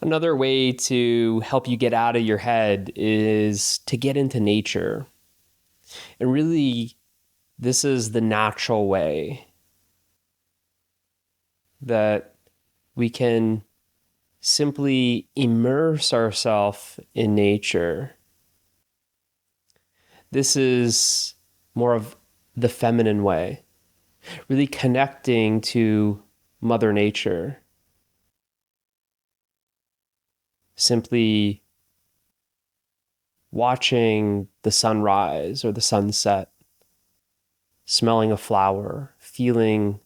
Another way to help you get out of your head is to get into nature. And really, this is the natural way that we can simply immerse ourselves in nature. This is more of the feminine way, really connecting to Mother Nature. Simply watching the sunrise or the sunset, smelling a flower, feeling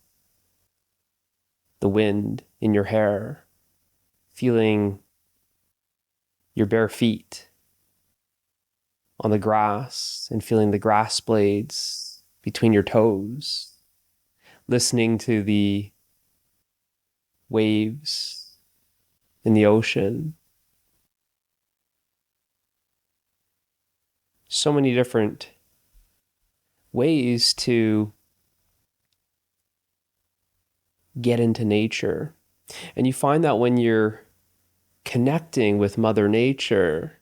the wind in your hair, feeling your bare feet on the grass and feeling the grass blades between your toes, listening to the waves in the ocean. So many different ways to get into nature. And you find that when you're connecting with Mother Nature,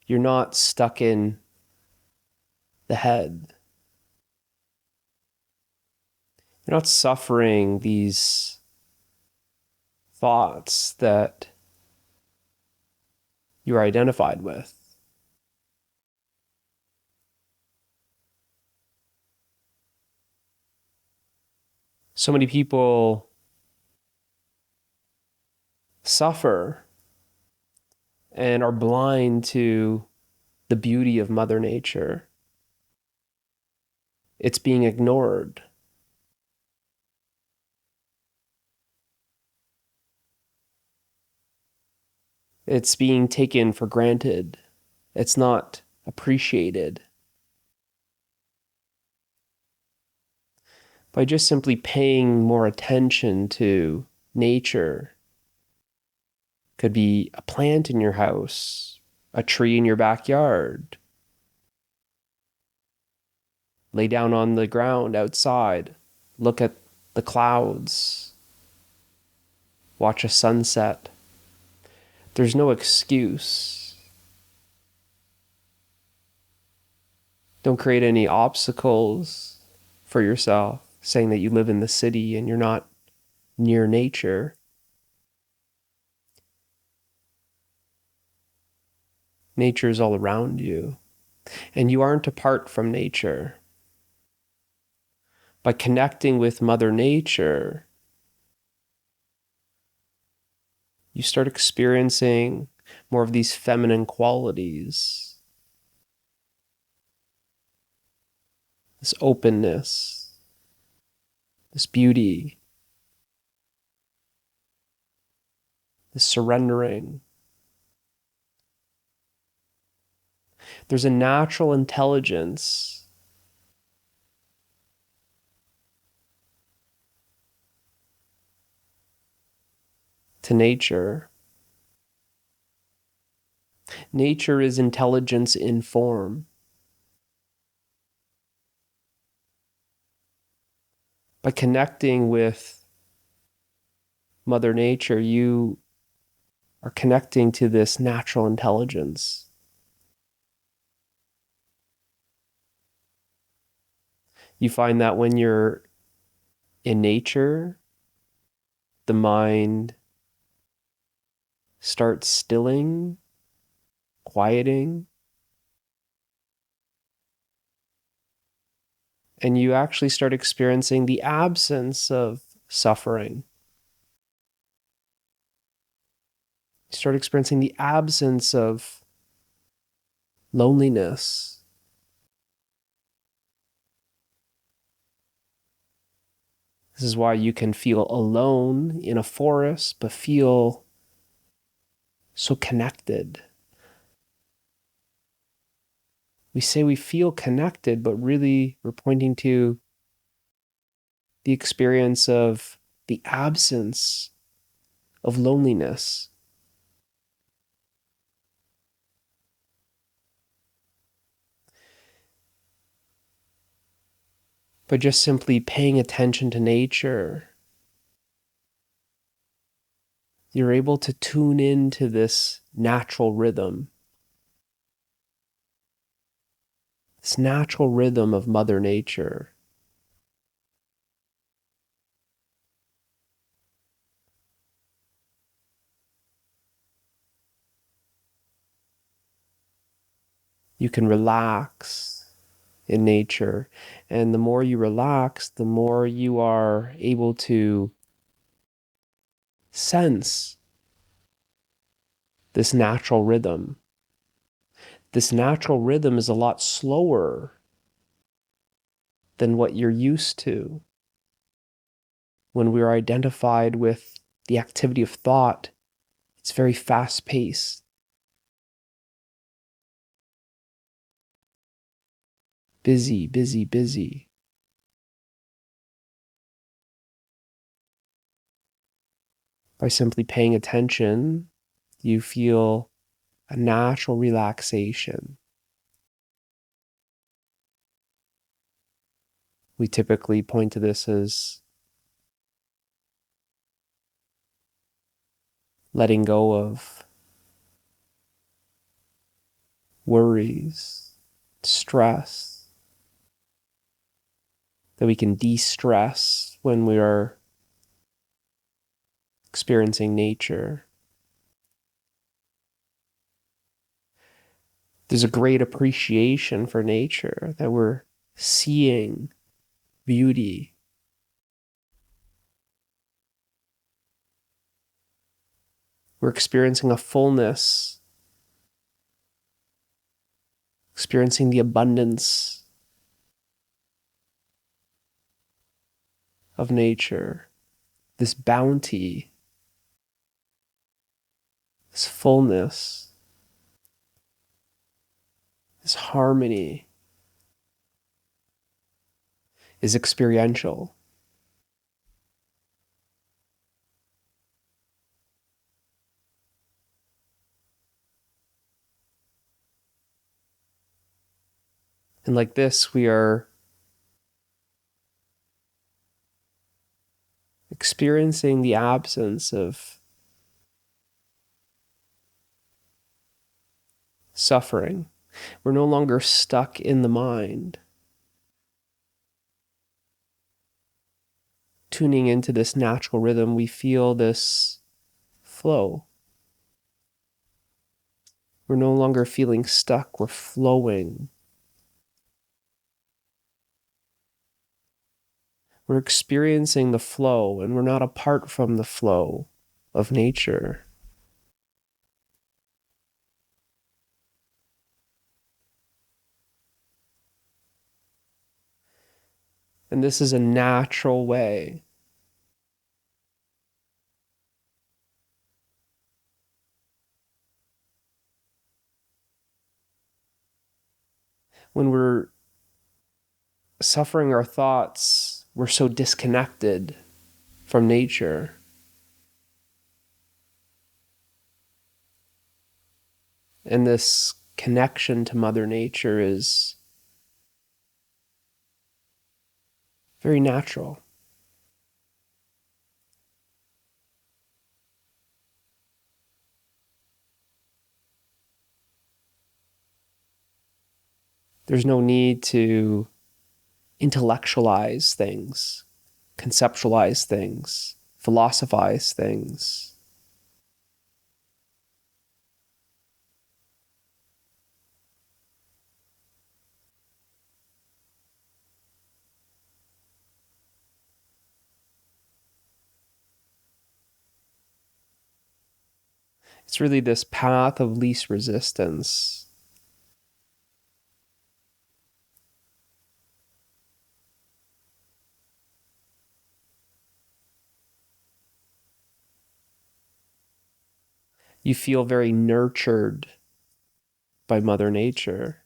you're not stuck in the head. You're not suffering these thoughts that you're identified with. So many people suffer and are blind to the beauty of Mother Nature. It's being ignored. It's being taken for granted. It's not appreciated. By just simply paying more attention to nature, could be a plant in your house, a tree in your backyard. Lay down on the ground outside, look at the clouds, watch a sunset. There's no excuse. Don't create any obstacles for yourself, saying that you live in the city and you're not near nature. Nature is all around you, and you aren't apart from nature. By connecting with Mother Nature, you start experiencing more of these feminine qualities, this openness, this beauty, this surrendering. There's a natural intelligence to nature. Nature is intelligence in form. By connecting with Mother Nature, you are connecting to this natural intelligence. You find that when you're in nature, the mind starts stilling, quieting, and you actually start experiencing the absence of suffering. You start experiencing the absence of loneliness. This is why you can feel alone in a forest, but feel so connected. We say we feel connected, but really we're pointing to the experience of the absence of loneliness. By just simply paying attention to nature, you're able to tune into this natural rhythm. This natural rhythm of Mother Nature. You can relax in nature. And the more you relax, the more you are able to sense this natural rhythm. This natural rhythm is a lot slower than what you're used to. When we're identified with the activity of thought, it's very fast-paced. Busy, busy, busy. By simply paying attention, you feel a natural relaxation. We typically point to this as letting go of worries, stress, that we can de-stress when we are experiencing nature. There's a great appreciation for nature, that we're seeing beauty. We're experiencing a fullness, experiencing the abundance of nature, this bounty, this fullness, this harmony is experiential. And like this, we are experiencing the absence of suffering. We're no longer stuck in the mind. Tuning into this natural rhythm, we feel this flow. We're no longer feeling stuck, we're flowing. We're experiencing the flow, and we're not apart from the flow of nature. And this is a natural way. When we're suffering our thoughts, we're so disconnected from nature. And this connection to Mother Nature is very natural. There's no need to intellectualize things, conceptualize things, philosophize things. It's really this path of least resistance. You feel very nurtured by Mother Nature.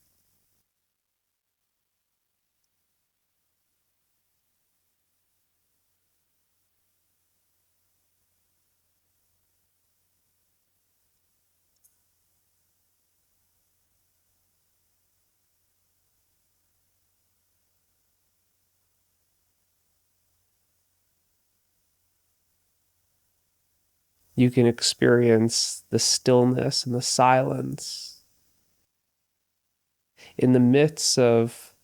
You can experience the stillness and the silence in the midst of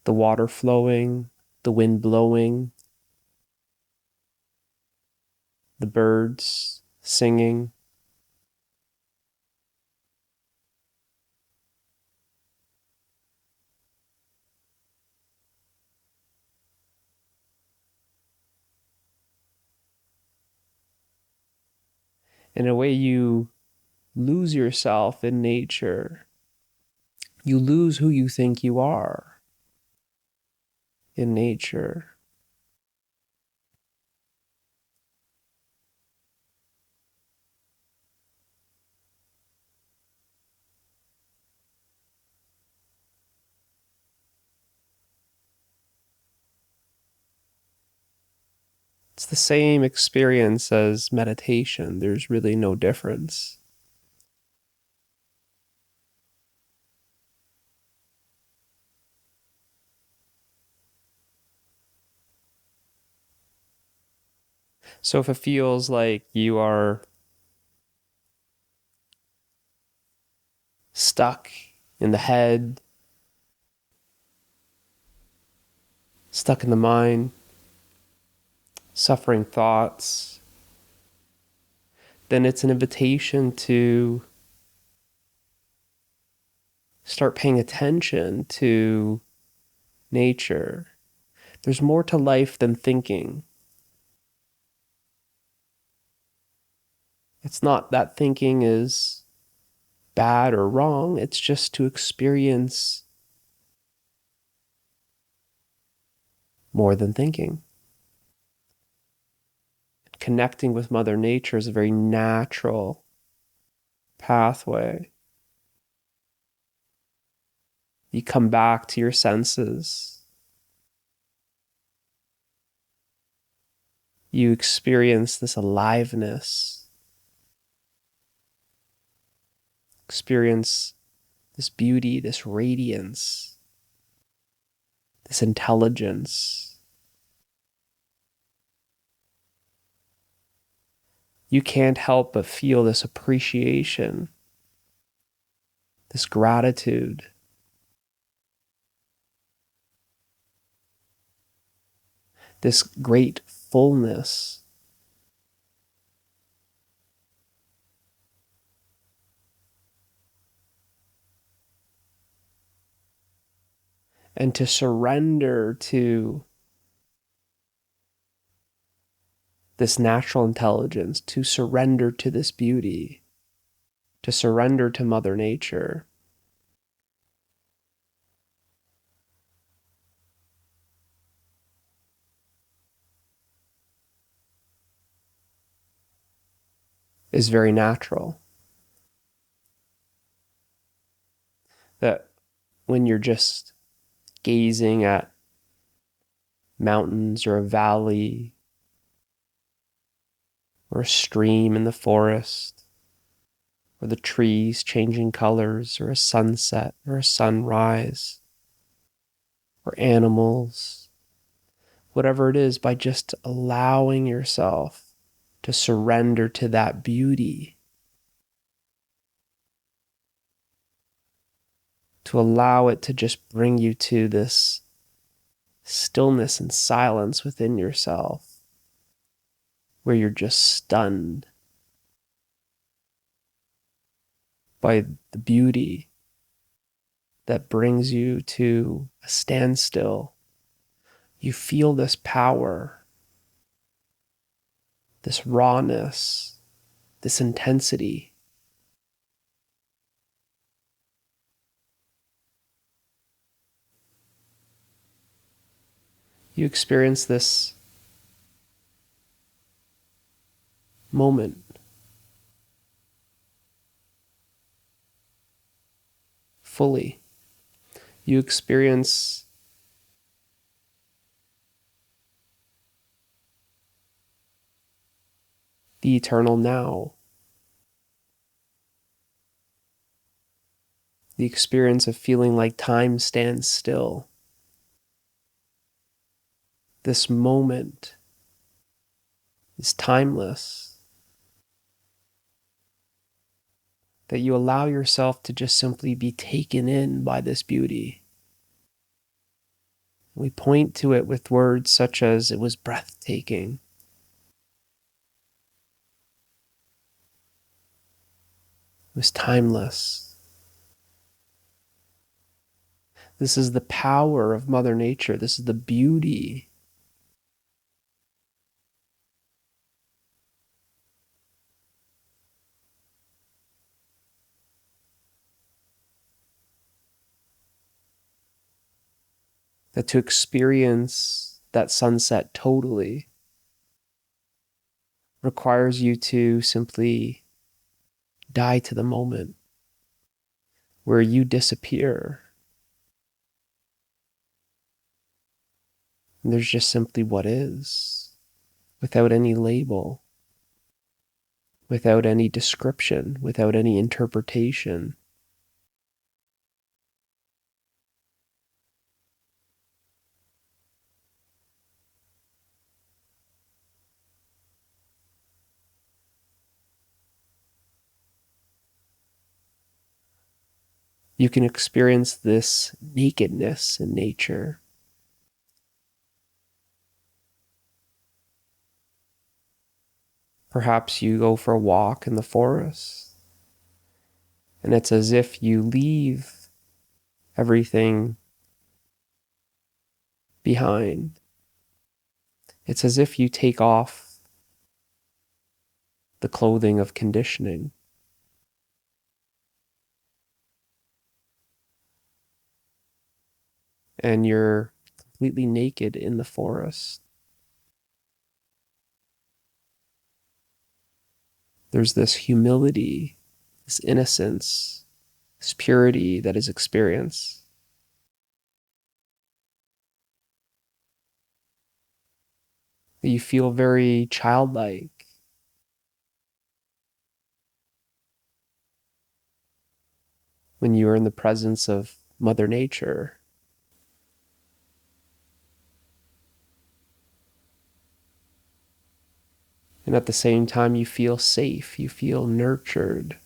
the water flowing, the wind blowing, the birds singing. In a way, you lose yourself in nature. You lose who you think you are in nature. It's the same experience as meditation. There's really no difference. So if it feels like you are stuck in the head, stuck in the mind, suffering thoughts, then it's an invitation to start paying attention to nature. There's more to life than thinking. It's not that thinking is bad or wrong. It's just to experience more than thinking. Connecting with Mother Nature is a very natural pathway. You come back to your senses. You experience this aliveness. Experience this beauty, this radiance, this intelligence. You can't help but feel this appreciation, this gratitude. This great fullness. And to surrender to this natural intelligence, to surrender to this beauty, to surrender to Mother Nature, is very natural. That when you're just gazing at mountains or a valley or a stream in the forest, or the trees changing colors, or a sunset or a sunrise, or animals, whatever it is, by just allowing yourself to surrender to that beauty, to allow it to just bring you to this stillness and silence within yourself, where you're just stunned by the beauty that brings you to a standstill. You feel this power, this rawness, this intensity. You experience this moment fully. You experience the eternal now. The experience of feeling like time stands still. this moment is timeless, that you allow yourself to just simply be taken in by this beauty. We point to it with words such as, it was breathtaking. It was timeless. This is the power of Mother Nature. This is the beauty. That to experience that sunset totally requires you to simply die to the moment, where you disappear. And there's just simply what is, without any label, without any description, without any interpretation. You can experience this nakedness in nature. Perhaps you go for a walk in the forest, and it's as if you leave everything behind. It's as if you take off the clothing of conditioning. And you're completely naked in the forest. There's this humility, this innocence, this purity that is experienced. You feel very childlike. When you are in the presence of Mother Nature. And at the same time, you feel safe, you feel nurtured.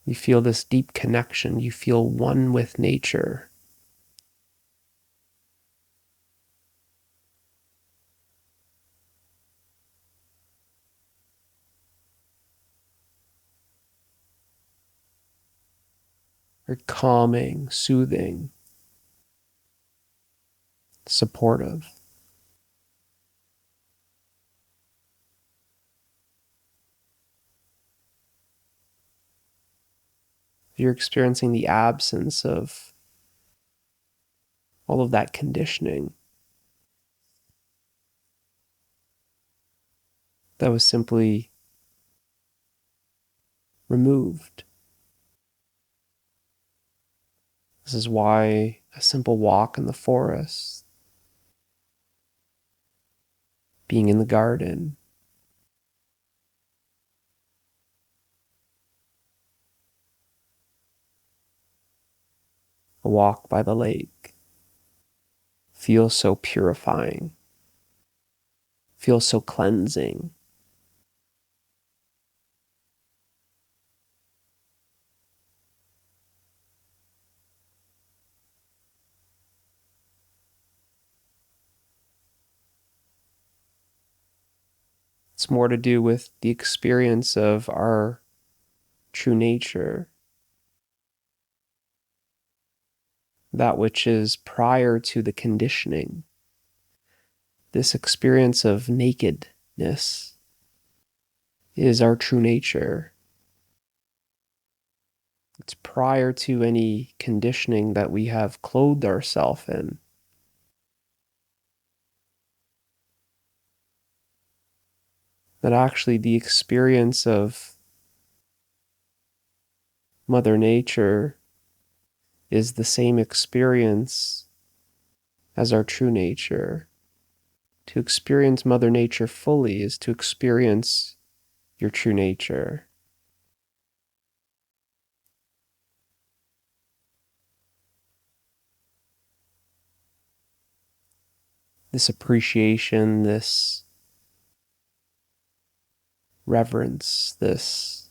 You feel this deep connection, you feel one with nature. Very calming, soothing, supportive. You're experiencing the absence of all of that conditioning that was simply removed. This is why a simple walk in the forest, being in the garden, a walk by the lake, feels so purifying, feels so cleansing. It's more to do with the experience of our true nature, that which is prior to the conditioning. This experience of nakedness is our true nature. It's prior to any conditioning that we have clothed ourselves in. That actually the experience of Mother Nature is the same experience as our true nature. To experience Mother Nature fully is to experience your true nature. this appreciation, this reverence, this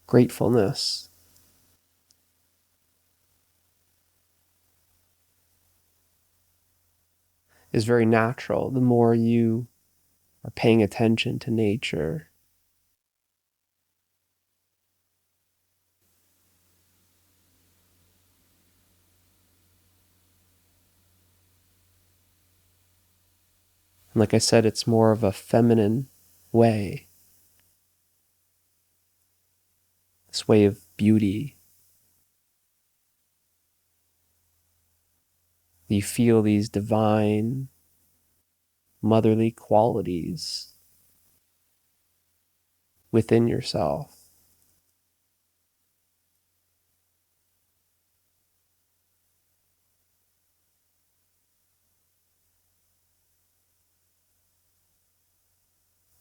gratefulness is very natural. The more you are paying attention to nature, and like I said, it's more of a feminine way, this way of beauty. You feel these divine, motherly qualities within yourself.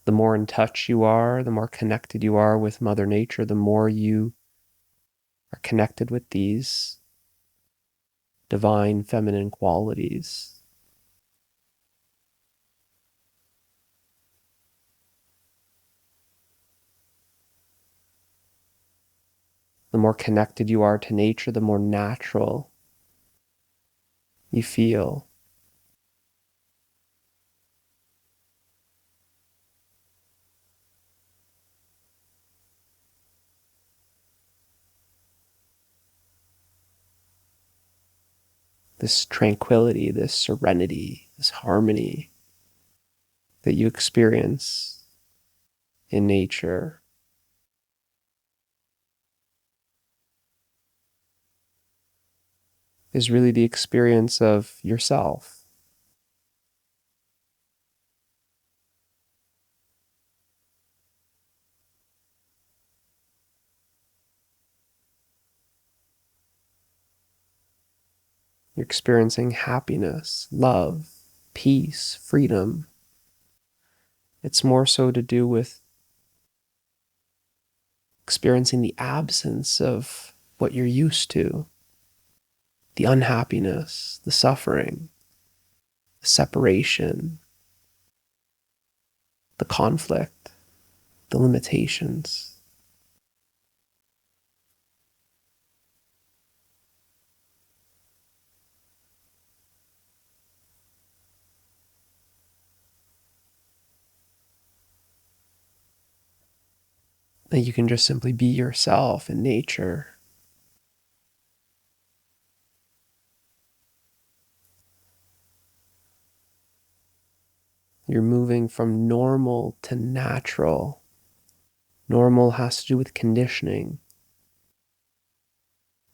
The more in touch you are, the more connected you are with Mother Nature, the more you are connected with these divine feminine qualities. The more connected you are to nature, the more natural you feel. This tranquility, this serenity, this harmony that you experience in nature is really the experience of yourself. You're experiencing happiness, love, peace, freedom. It's more so to do with experiencing the absence of what you're used to, the unhappiness, the suffering, the separation, the conflict, the limitations. That you can just simply be yourself in nature. You're moving from normal to natural. Normal has to do with conditioning,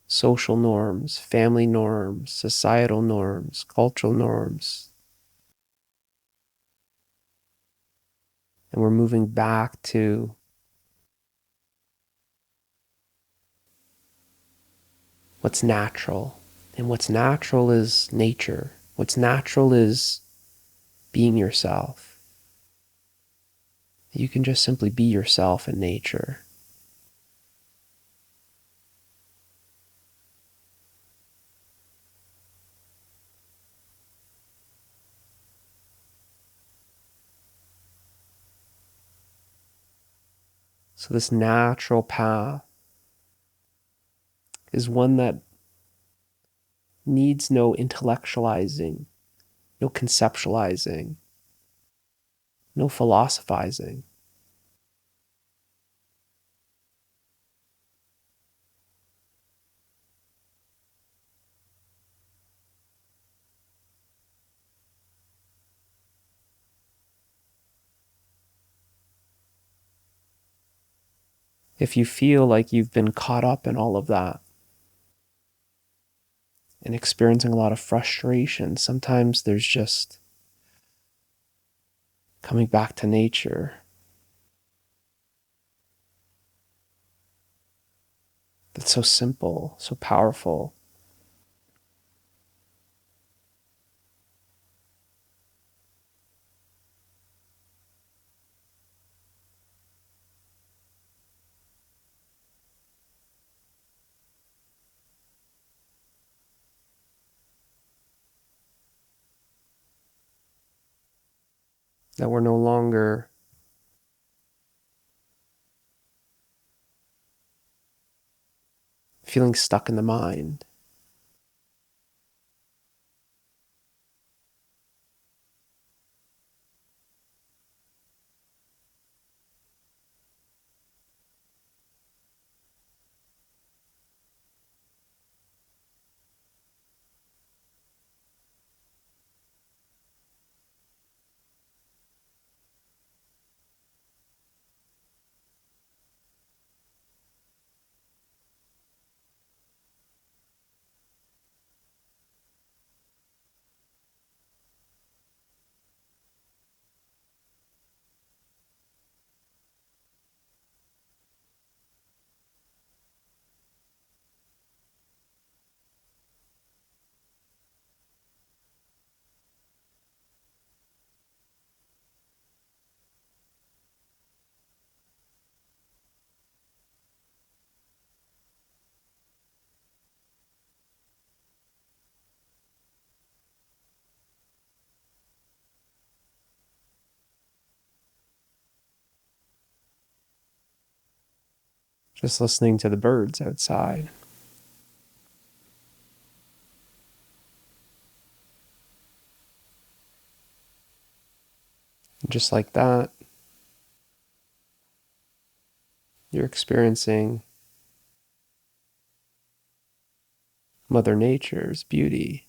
social norms, family norms, societal norms, cultural norms. And we're moving back to what's natural. And what's natural is nature. What's natural is being yourself. You can just simply be yourself in nature. So this natural path is one that needs no intellectualizing, no conceptualizing, no philosophizing. If you feel like you've been caught up in all of that and experiencing a lot of frustration, sometimes there's just coming back to nature. That's so simple, so powerful. that we're no longer feeling stuck in the mind. Just listening to the birds outside. And just like that, you're experiencing Mother Nature's beauty.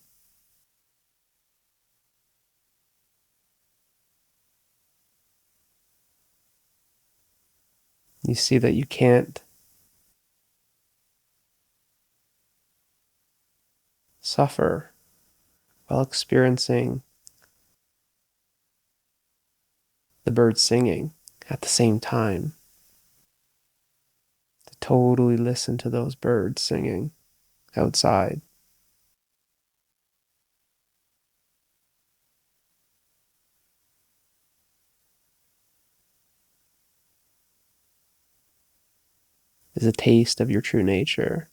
You see that you can't suffer while experiencing the birds singing at the same time. To totally listen to those birds singing outside. Is a taste of your true nature.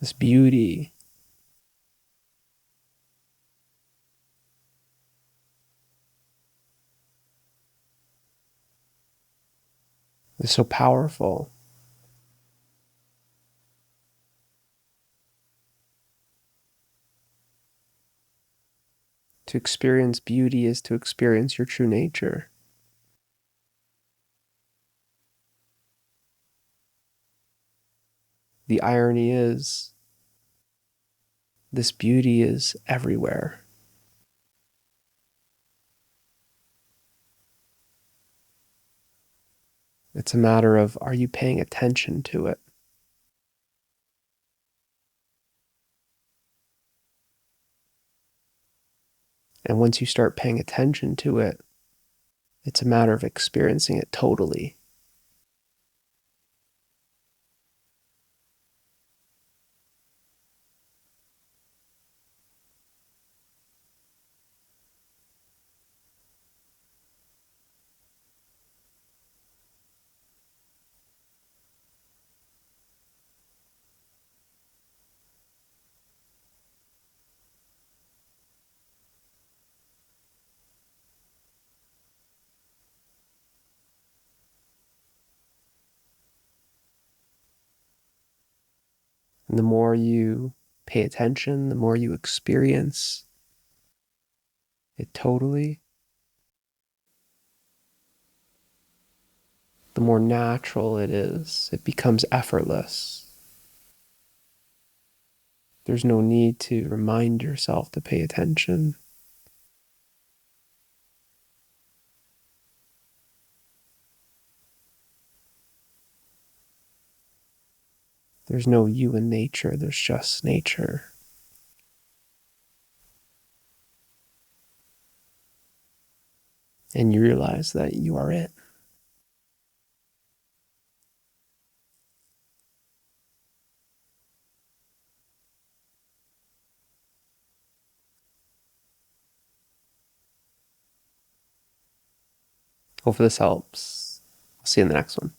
This beauty is so powerful. To experience beauty is to experience your true nature. The irony is, this beauty is everywhere. It's a matter of, are you paying attention to it? And once you start paying attention to it, it's a matter of experiencing it totally. And the more you pay attention, the more you experience it totally, the more natural it is. It becomes effortless. There's no need to remind yourself to pay attention. There's no you in nature, there's just nature. And you realize that you are it. Hopefully this helps. I'll see you in the next one.